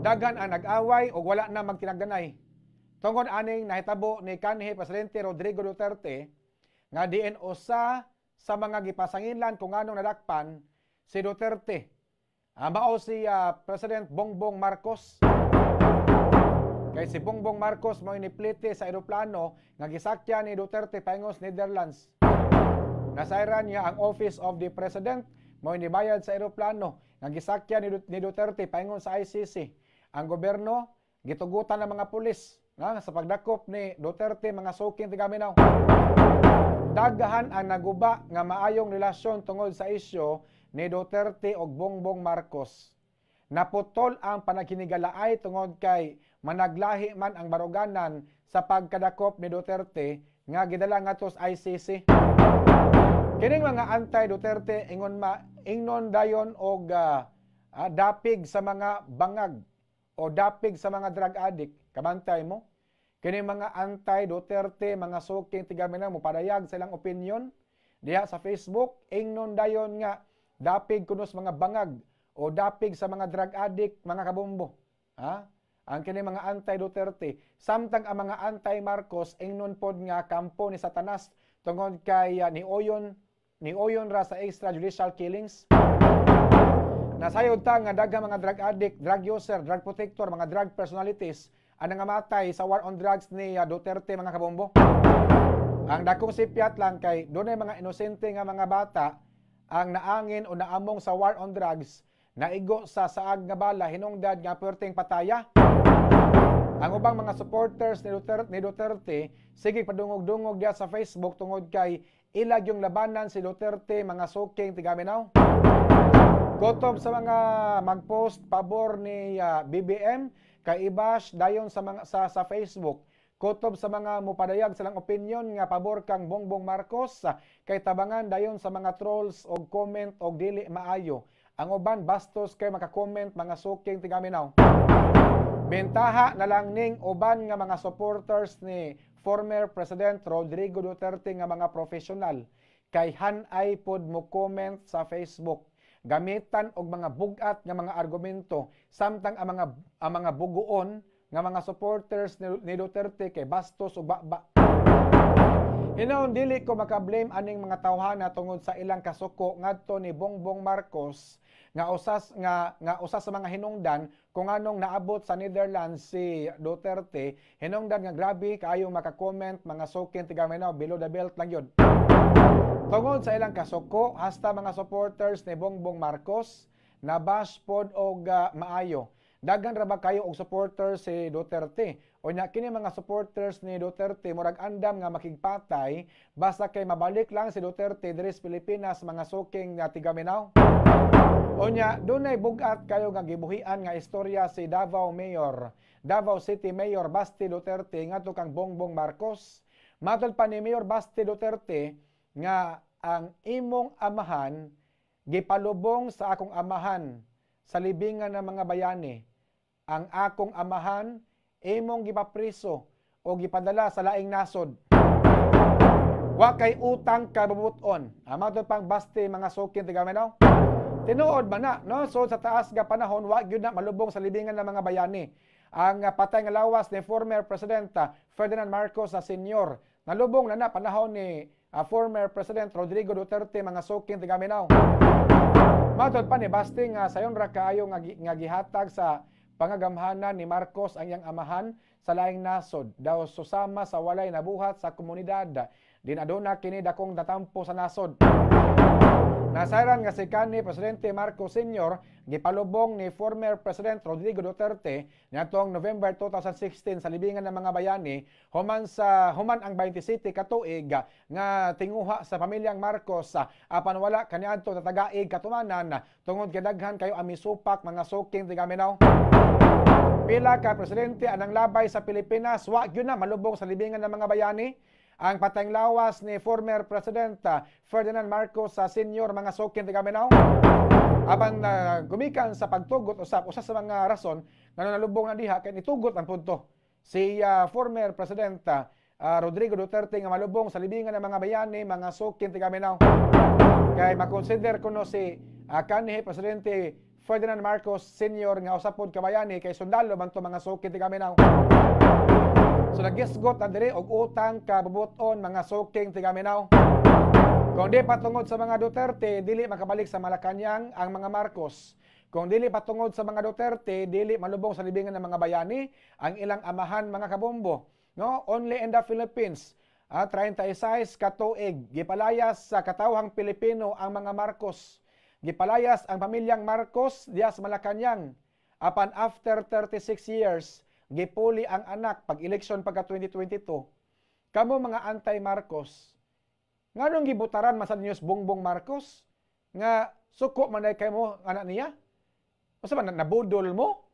daghan ang nag-away o wala na magtinagdanay. Tungod aning nahitabo ni kanhi Presidente Rodrigo Duterte nga diin usa sa mga gipasangilan kung anong nadakpan si Duterte. Mao si President Bongbong Marcos. Kay si Bongbong Marcos mo iniplite sa eroplano nga gisakyan ni Duterte paingos Netherlands. Nasairan niya ang Office of the President mo inibayad sa eroplano nga gisakyan ni Duterte paingon sa ICC. Ang gobyerno gitugutan ng mga pulis sa pagdakop ni Duterte mga suking tigaminaw. Daghan ang naguba nga maayong relasyon tungod sa isyu ni Duterte og Bongbong Marcos. Naputol ang panaginigalaay tungod kay managlahi man ang baruganan sa pagkadakop ni Duterte nga gidala ngadto sa ICC. Kining mga anti-Duterte ingnon dayon og dapig sa mga bangag o dapig sa mga drug addict. Kabantay mo? Kini mga anti-Duterte, mga suking tigaminaw mo padayag sa ilang opinion diha sa Facebook, ingnon dayon nga dapig kunos mga bangag o dapig sa mga drug addict, mga kabombo. Ang kini mga anti-Duterte. Samtang ang mga anti-Marcos ingnon pod nga kampo ni Satanas tungod kay niuyon ra sa extrajudicial killings. Nasayod ta nga daghang mga drug addict, drug user, drug protector, mga drug personalities ang nangamatay sa war on drugs ni Duterte, mga kabombo. Ang dakong sipyat lang kay dunay mga inosente nga mga bata ang naangin o naamong sa war on drugs, naigo sa saag nga bala hinungdan nga perting pataya. Ang ubang mga supporters ni Duterte sige padungog-dungog diya sa Facebook tungod kay ilag yung labanan si Duterte, mga suking tigaminaw. Gotob sa mga mag-post pabor ni BBM kay i-bash dayon sa Facebook. Kutob sa mga mupadayag silang opinion nga pabor kang Bongbong Marcos kay tabangan dayon sa mga trolls og comment og dili maayo. Ang uban bastos kay maka-comment, mga suking tigaminaw. Bentaha na lang ning uban nga mga supporters ni former President Rodrigo Duterte nga mga professional kay hanay pod mo comment sa Facebook. Gamitan og mga bugat nga mga argumento samtang ang mga buguon nga mga supporters ni Duterte kay bastos ug baba. Hinon dili ko maka-blame aning mga tawhana tungod sa ilang kasuko ngadto ni Bongbong Marcos nga usas sa mga hinungdan kung anong naabot sa Netherlands si Duterte. Hinungdan nga grabe kaayong maka-comment, mga suking tigaminaw, below the belt lang yun. Tungod sa ilang kasuko, hasta mga supporters ni Bongbong Marcos na bash pod og maayo. Daghan ra ba kayo og supporters si Duterte? O nya kini mga supporters ni Duterte murag andam nga makigpatay basta kay mabalik lang si Duterte diri sa Pilipinas, mga suking tigaminaw. O nya dunay bugat kayo nga gibuhian nga istorya si Davao City Mayor Basti Duterte ngadto kang Bongbong Marcos. Matod pa ni Mayor Basti Duterte nga ang imong amahan gipalubong sa akong amahan sa libingan ng mga bayani. Ang akong amahan imong gipapriso o gipadala sa laing nasod. Wa kay utang kabubuton. Matod pang Basti, mga suking tigaminaw. Tinuod ba na, no? So sa taas nga panahon wa gyud na malubong sa libingan ng mga bayani. Ang patay nga lawas ni former President Ferdinand Marcos Sr. Nalubong na panahon ni former President Rodrigo Duterte, mga suking tigaminaw. Matod pa ni Basti nga sayon ra kaayo nga gihatag sa pangagamhanan ni Marcos ang iyang amahan sa laing nasod daw susama sa walay nabuhat sa komunidad. Dinaduna kini dakong natampo sa nasod. Nasairan nga si kanhi Presidente Marcos Sr. gipalubong ni former President Rodrigo Duterte niadtong November 2016 sa libingan ng mga bayani human ang 27 ka tuig nga tinguha sa pamilyang Marcos apan wala kaniadto tatagaig katumanan tungod kay daghan kayo amisupak, mga suking tigaminaw. Pila ka presidente anang labay sa Pilipinas wa gyud na malubong sa libingan ng mga bayani. Ang patayng lawas ni former President Ferdinand Marcos Sr., mga suking tigaminaw. Apan gumikan sa pagtugot usap usa sa mga rason nga nalubong na diha kay nitugot ang punto si former President Rodrigo Duterte nga malubong sa libingan ng mga bayani, mga suking tigaminaw. Kay makonsider kuno si kanhi Presidente Ferdinand Marcos Sr. nga usapod kabayani kay sundalo man to mga sukid ti Gaminaw. So nagisgot na diri og utang kabubuton mga suking ti Gaminaw. Kung di patungod sa mga Duterte, dili makabalik sa Malacañang ang mga Marcos. Kung dili patungod sa mga Duterte, dili malubong sa libingan ng mga bayani ang ilang amahan mga kabombo. No? Only in the Philippines, 36 katuig, gipalayas sa katawhang Pilipino ang mga Marcos. Gipalayas ang pamilyang Marcos diya sa Malacañang. Apan after 36 years, gipuli ang anak pag-eleksyon pagka 2022. Kamo mga anti-Marcos, nga nung gibutaran masad niyo Bongbong Marcos, nga suko man kay mo anak niya? O sa nabudol mo?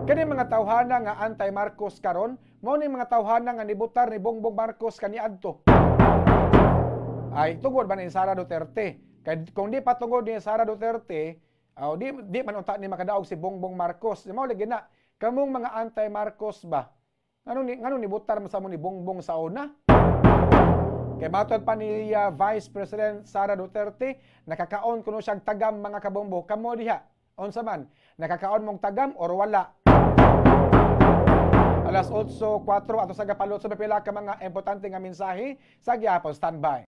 Kani mga tawhana nga anti-Marcos karon, mao ni mga tawhana nga nibutar ni Bongbong Marcos kaniadto. Ay tungod ba ni Sara Duterte? Kay kung di patungod ni Sara Duterte, di man unta ni makadaog si Bongbong Marcos. Mao lagi na kamong mga anti-Marcos ba? Nganong nibutar man sa mo ni Bongbong sa una? Kay matod pa ni Vice President Sara Duterte, nakakaon kuno siyang tagam mga kabombo. Kamo diha, unsa man, nakakaon mong tagam or wala? Alas 8:04 ato sa gapalot sa pipila ka mga importante nga mensahe sa gyapon standby.